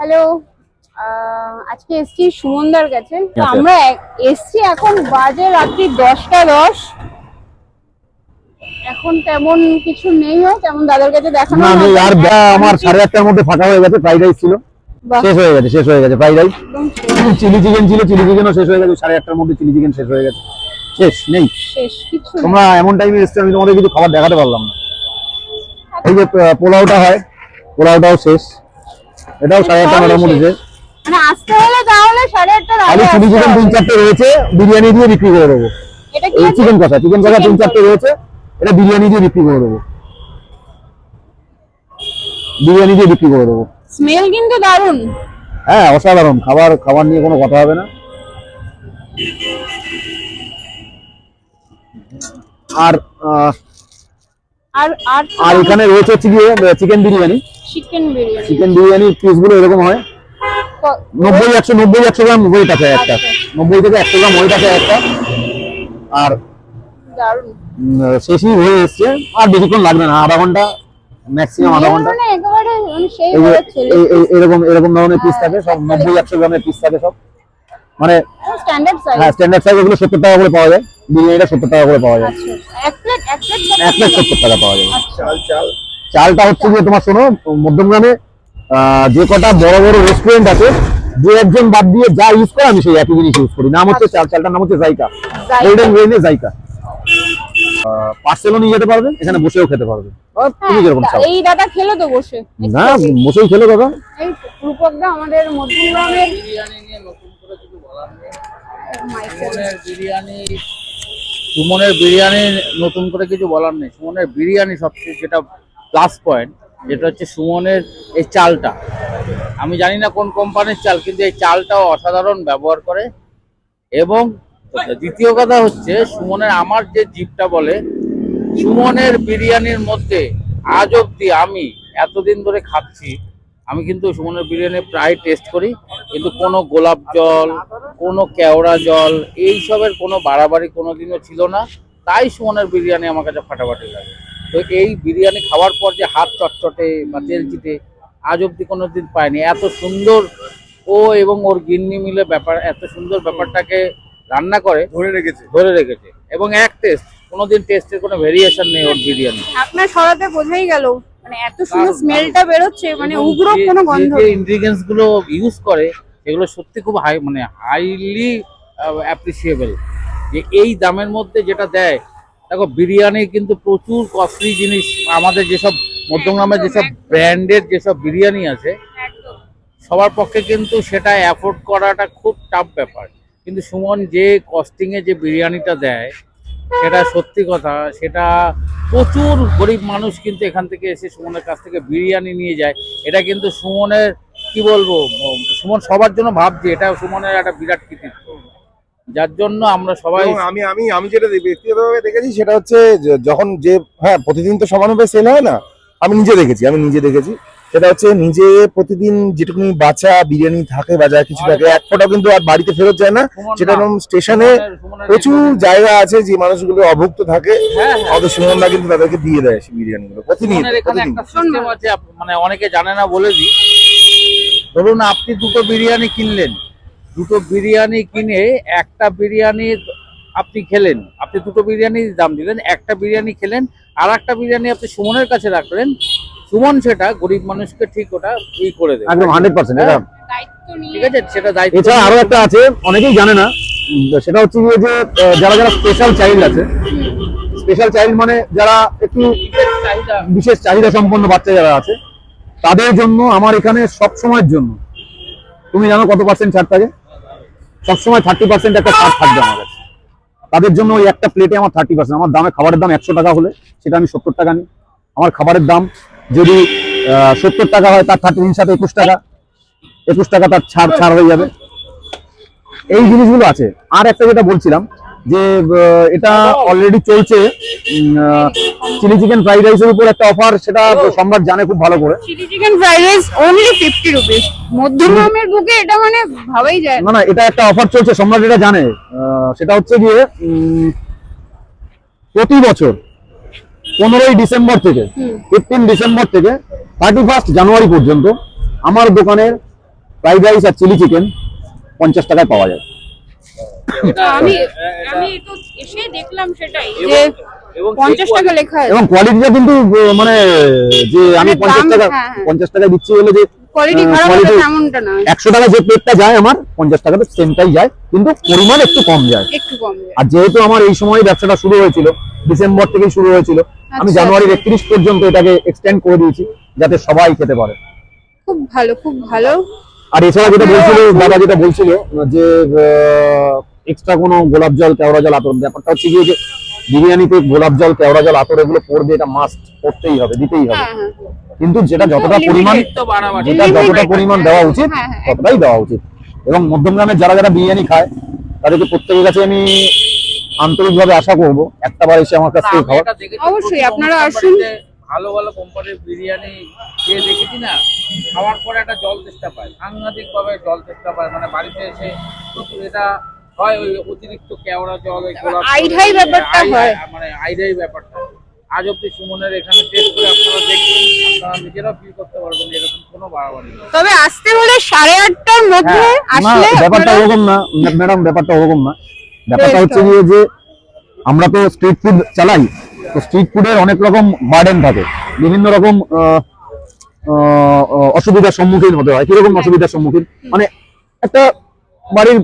Hello, আজকে এসছি সুমনদার কাছে। তো আমরা এসছি এখন বাজে রাত্রি 10টা 10। এখন তেমন কিছু নেই, তেমন দাদার কাছে দেখানো না নেই আর। আমার 8:30টার মধ্যে ফাঁকা হয়ে গেছে। ফ্রাইড রাইস ছিল, শেষ হয়ে গেছে ফ্রাইড রাইস। চিলি চিকেন ছিল, চিলি চিকেনও শেষ হয়ে গেছে। 8:30টার মধ্যে চিলি চিকেন শেষ হয়ে গেছে। শেষ নেই, শেষ কিছু। তোমরা এমন টাইমে এসছো, আমি তোমাদের কিছু খাবার দেখাতে পারলাম না। এই যে পোলাওটা হয়, পোলাওটাও শেষ। এটাও 8:30টার মধ্যে শেষ। মানে আসতে হলে তাহলে 8:30টার আগে। চিলি চিকেন 3-4টে রয়েছে, বিরিয়ানি দিয়ে বিক্রি করে দেবো। এটা কি চিকেন কষা 3-4টে রয়েছে, এটা বিরিয়ানি দিয়ে বিক্রি করে দেবো। বিরিয়ানি দিয়ে বিক্রি করে দেবো। স্মেল কিন্তু দারুণ। হ্যাঁ, অসাধারণ। খাবার নিয়ে কোনো কথা হবে না। আর আর আর আর এখানে রয়েছে চিকেন বিরিয়ানি। চিকেন বিরিয়ানি পিসগুলো এরকম হয় 90-100 গ্রাম ওয়েট আছে একটা। 90 থেকে 100 গ্রাম ওয়েট আছে একটা। আর দারুণ শেষই হয়ে এসছে। আর বেশিক্ষণ লাগবে না, আধা ঘন্টা ম্যাক্সিমাম, আধা ঘন্টা। মানে একেবারে সেই এরকম ধরনের পিস থাকে সব। 90-100 গ্রামের পিস থাকে সব, মানে স্ট্যান্ডার্ড সাইজ। হ্যাঁ, স্ট্যান্ডার্ড সাইজ। এগুলো 70 টাকা করে পাওয়া যায়। বিরিয়ানিটা 70 টাকা করে পাওয়া যায়। এক প্লেট 70 টাকা পাওয়া যায়। চালটা হচ্ছে যে তোমার শোনো, মধ্যমগ্রামে যে কটা বড় বড় রেস্টুরেন্ট আছে, যে একজন বাদ দিয়ে যা ইউজ করে আমি সেই একই জিনিস ইউজ করি। নাম হচ্ছে চালটার নাম হচ্ছে জাইকা, গোল্ডেন গ্রেইনে জাইকা। পার্সেলও নিয়ে যেতে পারবে, এখানে বসেও খেতে পারবে। তুমি যেরকম চাও। এই দাদা খেলো তো বসে? না, বসেই খেলো দাদা। এই রূপকদা আমাদের মধ্যমগ্রামের বিরিয়ানি নিয়ে নতুন করে কিছু বলার নেই। সুমনের বিরিয়ানি নতুন করে কিছু বলার নেই। সুমনের বিরিয়ানি সবচেয়ে যেটা প্লাস পয়েন্ট, যেটা হচ্ছে সুমনের এই চালটা। আমি জানি না কোন কোম্পানির চাল, কিন্তু এই চালটাও অসাধারণ ব্যবহার করে। এবং দ্বিতীয় কথা হচ্ছে সুমনের, আমার যে জিভটা বলে, সুমনের বিরিয়ানির মধ্যে আজ অব্দি আমি এতদিন ধরে খাচ্ছি, আমি কিন্তু সুমনের বিরিয়ানি প্রায় টেস্ট করি, কিন্তু কোনো গোলাপ জল, কোনো কেওড়া জল, এইসবের কোনো বাড়াবাড়ি কোনোদিনও ছিল না। তাই সুমনের বিরিয়ানি আমার কাছে ফাটাফাটি লাগে। তো এই বিরিয়ানি খাওয়ার পর যে হাত চটচটে বা তেল চিটে আজ অব্দি কোনো দিন পায়নি। এত সুন্দর ও এবং ওর গিন্নি মিলে এত সুন্দর ব্যাপারটাকে রান্না করে, ধরে রেখেছে। এবং এক টেস্ট, কোনোদিন টেস্টের কোনো ভেরিয়েশন নেই ওর বিরিয়ানি। আপনার সরাতে বোঝাই গেল, মানে এত সুন্দর স্মেলটা বেরোচ্ছে, মানে উগ্র কোনো গন্ধ। যে ইনগ্রেডিয়েন্টস গুলো ইউজ করে এগুলো সত্যি খুব হাইলি অ্যাপ্রিসিয়েবল। যে এই দামের মধ্যে যেটা দেয়, দেখো বিরিয়ানি কিন্তু প্রচুর কস্টলি জিনিস। আমাদের যেসব মধ্যমগ্রামের যেসব ব্র্যান্ডের যেসব বিরিয়ানি আছে, সবার পক্ষে কিন্তু সেটা অ্যাফোর্ড করাটা খুব টাফ ব্যাপার। কিন্তু সুমন যে কস্টিংয়ে যে বিরিয়ানিটা দেয়, সেটা সত্যি কথা, সেটা প্রচুর গরিব মানুষ কিন্তু এখান থেকে এসে সুমনের কাছ থেকে বিরিয়ানি নিয়ে যায়। এটা কিন্তু সুমনের, কি বলবো, সুমন সবার জন্য ভাবছে, এটা সুমনের একটা বিরাট কৃতিত্ব, যার জন্য আমরা সবাই। আমি যেটা ব্যক্তিগতভাবে দেখেছি সেটা হচ্ছে যখন যে, হ্যাঁ, প্রতিদিন তো সমানভাবে সেল হয় না। আমি নিজে দেখেছি সেটা হচ্ছে, নিজে প্রতিদিন যেটুকুনি বাঁচা বিরিয়ানি থাকে বা যা কিছু থাকে, এক ফোঁটা কিন্তু আর বাড়িতে ফেরত যায় না। সেটা স্টেশনে প্রচুর জায়গা আছে যে মানুষগুলো অভুক্ত থাকে, আমাদের সুমনদা কিন্তু তাদেরকে দিয়ে দেয় সেই বিরিয়ানিগুলো প্রতিদিন। মানে অনেকে জানে না, বলে দিই। ধরুন আপনি দুটো বিরিয়ানি কিনলেন, দুটো বিরিয়ানি কিনে একটা বিরিয়ানি আপনি খেলেন, আপনি দুটো বিরিয়ানির দাম দিলেন, একটা বিরিয়ানি খেলেন, আর একটা বিরিয়ানি আপনি সুমনের কাছে রাখলেন। সুমন সেটা গরিব মানুষকে ঠিক ওটা করে দেবে, একদম 100%। এটা ঠিক আছে, সেটা দায়িত্ব। এছাড়া আরো একটা আছে, অনেকেই জানে না, সেটা হচ্ছে যে যারা স্পেশাল চাইল্ড আছে। স্পেশাল চাইল্ড মানে যারা একটু বিশেষ চাহিদা সম্পন্ন বাচ্চা যারা আছে, তাদের জন্য আমার এখানে সব সময়ের জন্য, তুমি জানো কত পার্সেন্ট ছাড় থাকে? সবসময় 30% একটা ছাড় থাকবে আমার কাছে। তাদের জন্য ওই একটা প্লেটে আমার 30%। আমার দামে, খাবারের দাম 100 টাকা হলে সেটা আমি 70 টাকা নিই। আমার খাবারের দাম যদি 70 টাকা হয়, তার 30 সাথে 21 টাকা তার ছাড় হয়ে যাবে। এই জিনিসগুলো আছে। আর একটা যেটা বলছিলাম, যে এটা অলরেডি চলছে, চিলি চিকেন ফ্রাইড রাইসের উপর একটা অফার, সেটা সম্রাট জানে খুব ভালো করে। Chilli chicken fried rice only 50 rupees. মধ্যমগ্রামের বুকে এটা মানে ভাবাই যায় না। এটা একটা অফার চলছে, সম্রাট এটা জানে। সেটা হচ্ছে গিয়ে প্রতি বছর 15 ডিসেম্বর থেকে 15 ডিসেম্বর থেকে 31 জানুয়ারি পর্যন্ত আমার দোকানের ফ্রাইড রাইস আর চিলি চিকেন 50 টাকায় পাওয়া যায়। আমি আমি তো এসে দেখলাম সেটাই যে 50 টাকা লেখা আছে। এবং কোয়ালিটিটা কিন্তু মানে যে আমি মানে 50 টাকা হ্যাঁ, হ্যাঁ। 50 টাকায় দিচ্ছি বলে যে কোয়ালিটি খারাপ হবে quality তেমনটা না, 100 টাকা যে প্লেটটা যায় আমার 50 টাকাতে সেমটাই যায়, কিন্তু পরিমাণ একটু কম যায়। একটু কম যায়। আর যেহেতু আমার এই সময় ব্যবসাটা শুরু হয়েছিল, ডিসেম্বর থেকেই শুরু হয়েছিল, আমি আচ্ছা, জানুয়ারির 31 পর্যন্ত এটাকে এক্সটেন্ড করে দিয়েছি যাতে সবাই খেতে পারে। খুব ভালো, খুব ভালো। আর এছাড়া যেটা বলছিল দাদা, যেটা বলছিল যে এক্সট্রা কোনো গোলাপ জল, কেওড়া জল, আতর, ব্যাপারটা হচ্ছে গিয়ে যে বিরিয়ানিতে গোলাপ জল, কেওড়া জল, আতর এগুলো পড়বে, এটা মাস্ট, করতেই হবে, দিতেই হবে। হ্যাঁ, হ্যাঁ। কিন্তু যেটা যতটা limited পরিমাণ, তো বাড়াবাড়ি। যেটা যতটা পরিমাণ দেওয়া উচিত হ্যাঁ, হ্যাঁ, ততটাই দেওয়া উচিত। এবং মধ্যমগ্রামের যারা যারা বিরিয়ানি খায় তাদেরকে প্রত্যেকের কাছে আমি আন্তরিকভাবে আশা করব একটা বার এসে আমার কাছ থেকে আমি খাওয়া। এটা দেখেছি, অবশ্যই প্রতি আপনারা অনুষ্ঠান আসুন। বাড়িতে ভালো ভালো কোম্পানির বিরিয়ানি খেয়ে দেখেছি না, খাওয়ার পরে একটা জল তেষ্টা পায়, সাংঘাতিক ভাবে জল তেষ্টা পায়, মানে বাড়িতে এসে প্রচুর এটা হয়, ওই অতিরিক্ত কেওড়া জল, ওই গোলাপ জল, আইঢাই ব্যাপারটা হয়। মানে আইডাই ব্যাপারটা। আজ অব্দি সুমনের এখানে টেস্ট করে আপনারা দেখবেন, আপনারা নিজেরাও ফিল করতে পারবেন এরকম কোনো বাড়াবাড়ি নেই। তবে আসতে হলে 8:30টার মধ্যে না, আসলে ব্যাপারটা আপনারা- ওরকম না ম্যাডাম, ব্যাপারটা ওরকম না। ব্যাপারটা Taste হচ্ছে হয়। গিয়ে যে আমরা তো স্ট্রিট ফুড চালাই, তো স্ট্রিট ফুডের অনেক রকম বার্ডেন থাকে, বিভিন্ন রকম অসুবিধার সম্মুখীন হতে হয়। কিরকম অসুবিধার সম্মুখীন, মানে একটা বাড়ির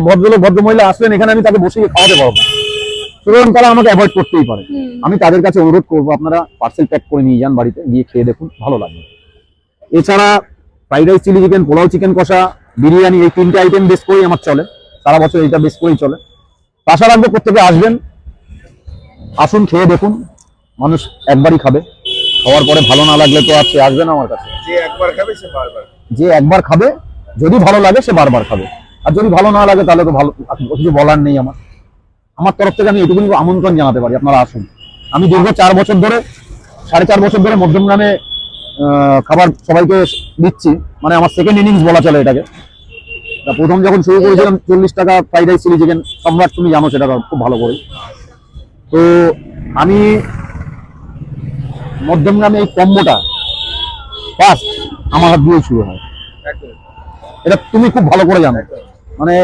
ভদ্রলোক ভদ্রমহিলা আসলেন এখানে, আমি তাকে বসিয়ে খাওয়াতে পারবো না, সুতরাং তারা আমাকে অ্যাভয়েড করতেই পারে। আমি তাদের কাছে অনুরোধ করবো আপনারা পার্সেল প্যাক করে নিয়ে যান, বাড়িতে গিয়ে খেয়ে দেখুন, ভালো লাগবে। এছাড়া fried rice, chilli chicken, pulao, chicken কষা, বিরিয়ানি, এই 3টে আইটেম বেশ করেই আমার চলে, সারা বছর এটা বেশ করেই চলে। আশা রাখবো প্রত্যেকে আসবেন, আসুন, খেয়ে দেখুন। মানুষ একবারই খাবে, খাওয়ার পরে ভালো না লাগলে তো আর সে আসবে না আমার কাছে। যে একবার খাবে সে বারবার। যে একবার খাবে, যদি ভালো লাগে সে বারবার খাবে, আর যদি ভালো না লাগে তাহলে তো ভালো, কিছু বলার নেই। আমার তরফ থেকে আমি এটুকুনি আমন্ত্রণ জানাতে পারি, আপনারা আসুন। আমি দীর্ঘ 4 বছর ধরে, 4.5 বছর ধরে মধ্যমগ্রামে খাবার সবাইকে দিচ্ছি, মানে আমার সেকেন্ড ইনিংস বলা চলে এটাকে। প্রথম যখন শুরু করেছিলাম 40 টাকা ফ্রাইড রাইস, চিলি চিকেন, সম্রাট তুমি জানো সেটা খুব ভালো করে। তো আমি মধ্যমগ্রামে এই কম্বোটা ফার্স্ট আমার হাত দিয়েই শুরু হয়, এটা তুমি খুব ভালো করে জানো। মানে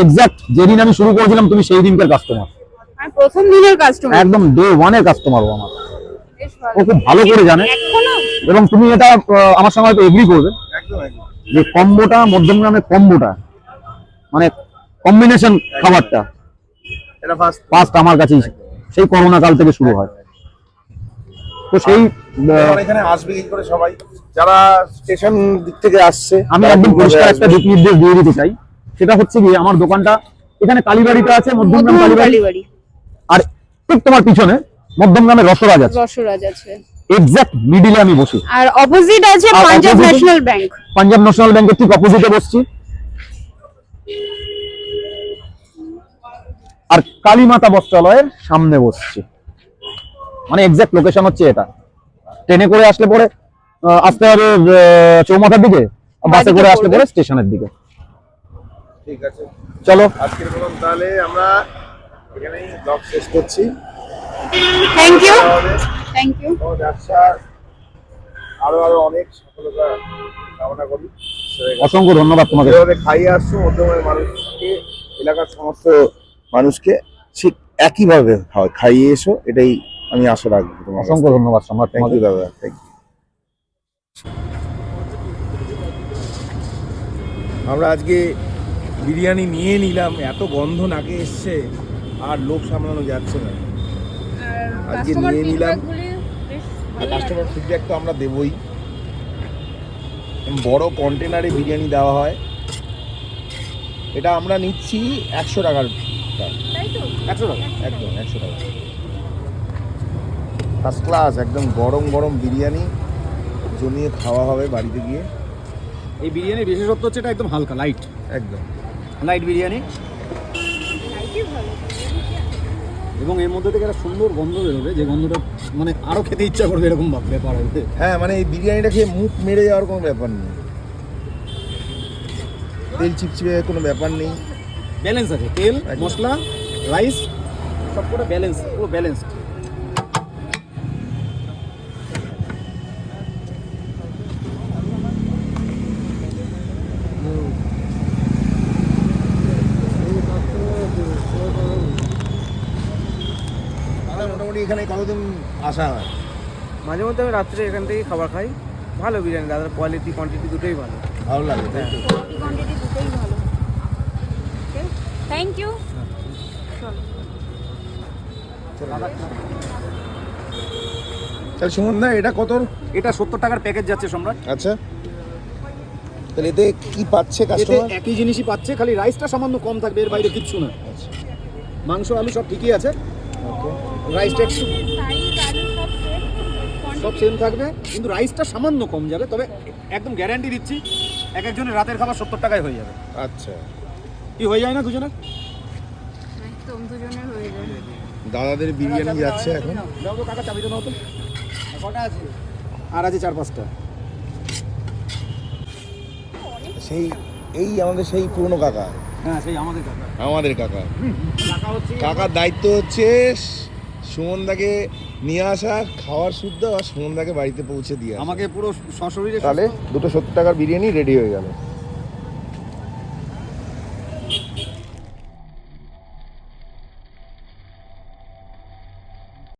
এক্সাক্ট যেদিন আমি শুরু করেছিলাম তুমি সেই দিনকার কাস্টমার, আমি প্রথম দিনের কাস্টমার। একদম ডে 1 এর কাস্টমার ও আমার। বেশ ভালো। ও খুব ভালো করে জানে, এখনো এবং তুমি এটা আমার সঙ্গে হয়তো এগ্রি করবে একদম একদম। যে কম্বোটা, মধ্যমগ্রামের কম্বোটা, মানে কম্বিনেশন খাবারটা এটা ফার্স্ট আমার কাছেই সেই করোনা কাল থেকে শুরু হয়। তো সেই আমার এখানে আসবে কি করে সবাই যারা স্টেশন দিক থেকে আসছে? আমি তারা একদম কিভাবে পরিষ্কার আসবে? একটা দিক নির্দেশ দিয়ে দিতে চাই, সেটা হচ্ছে গিয়ে আমার দোকানটা এখানে কালীবাড়িতে আছে, মধ্যমগ্রাম মধ্যম কালীবাড়ি, কালীবাড়ি, আর ঠিক তোমার পিছনে মধ্যমগ্রামের রসরাজ আছে, রসরাজ আছে, এক্সাক্ট মিডিলে আমি বসি। আর অপোজিট আছে আর Punjab opposite- national bank. Punjab national ব্যাংকের ঠিক অপোজিটে বসছি। আর কালীমাতা বস্ত্রালয়ের সামনে বসছি, মানে এক্সাক্ট লোকেশন হচ্ছে এটা। ট্রেনে করে আসলে পরে আসতে হবে চৌমাথার দিকে, বাসে করে আসলে পরে স্টেশনের দিকে। ঠিক আছে, চলো আজকের মতন তাহলে আমরা এখানেই ব্লগ শেষ করছি। থ্যাংক ইউ, তাহলে থ্যাংক ইউ। তোমার ব্যবসার আরো আরো অনেক সফলতা কামনা করি। অসংখ্য ধন্যবাদ তোমাকে। যেভাবে খাইয়ে আসছো মধ্যমের মানুষকে, এলাকার সমস্ত মানুষকে ঠিক একইভাবে খাইয়ে এসো, এটাই আমি আশা রাখবো তোমার। অসংখ্য ধন্যবাদ সম্রাট থ্যাংক তোমাকে। ইউ দাদা, থ্যাংক ইউ। আমরা আজকে বিরিয়ানি নিয়ে নিলাম, এত গন্ধ নাকে এসছে আর লোক সামলানো যাচ্ছে না। আজকে নিয়ে নিলাম, আর কাস্টমার ফিডব্যাক তো আমরা দেবই। বড় কন্টেনারে বিরিয়ানি দেওয়া হয়, এটা আমরা নিচ্ছি 100 টাকার, 100 টাকা, একদম 100 টাকা। ফার্স্ট ক্লাস, একদম গরম গরম বিরিয়ানি জমিয়ে খাওয়া হবে বাড়িতে গিয়ে। এই বিরিয়ানির বিশেষত্ব হচ্ছে এটা একদম হালকা, লাইট, একদম লাইট বিরিয়ানি, এবং এর মধ্যে থেকে একটা সুন্দর গন্ধ বেরোবে, যে গন্ধটা মানে আরো খেতে ইচ্ছা করবে, এরকম ব্যাপার হবে। হ্যাঁ, মানে এই বিরিয়ানিটা খেয়ে মুখ মেরে যাওয়ার কোনো ব্যাপার নেই, তেল চিপচিপে কোনো ব্যাপার নেই, ব্যালেন্স আছে, তেল, একদম। মশলা, রাইস সব করে ব্যালেন্স, পুরো ব্যালেন্সড। মোটামুটি এখানে কতদিন আসা হয়? মাঝে মধ্যে আমি রাত্রে এখান থেকে খাবার খাই। ভালো বিরিয়ানি, দাদার কোয়ালিটি কোয়ান্টিটি দুটোই ভালো। ভালো লাগে তাই তো? কোয়ান্টিটি দুটোই ভালো। Thank you. তাহলে সুমন দা এটা কত? এটা 70 টাকার প্যাকেজ যাচ্ছে সম্রাট। আচ্ছা, তাহলে এতে কি পাচ্ছে এতে কাস্টমার? একই জিনিসই পাচ্ছে, খালি রাইসটা সামান্য কম থাকবে, এর বাইরে কিচ্ছু না। মাংস আলু সব ঠিকই আছে, রাইসটা একটু সব সেম থাকবে, কিন্তু রাইসটা সামান্য কম যাবে। তবে একদম গ্যারান্টি দিচ্ছি একজনের রাতের খাবার 70 টাকায় হয়ে যাবে। আচ্ছা, কি হয়ে যায় না দুজনের? একদম দুজনের হয়ে যাবে। দাদাদের বিরিয়ানি যাচ্ছে এখন। যাও তো কাকা, চাবিটা নাও তো। কটা আছে? আর আছে 4-5টা। সেই এই আমাদের সেই পুরনো কাকা, হ্যাঁ, সেই আমাদের কাকা। আমাদের কাকা। কাকা হচ্ছে কাকার দায়িত্ব হচ্ছে সুমনদাকে নিয়ে আসা, খাওয়ার শুদ্ধ, আর সুমনদাকে বাড়িতে পৌঁছে দিয়ে আসা। আমাকে পুরো সশরীরে তাহলে দুটো 70 টাকার বিরিয়ানি রেডি হয়ে গেল।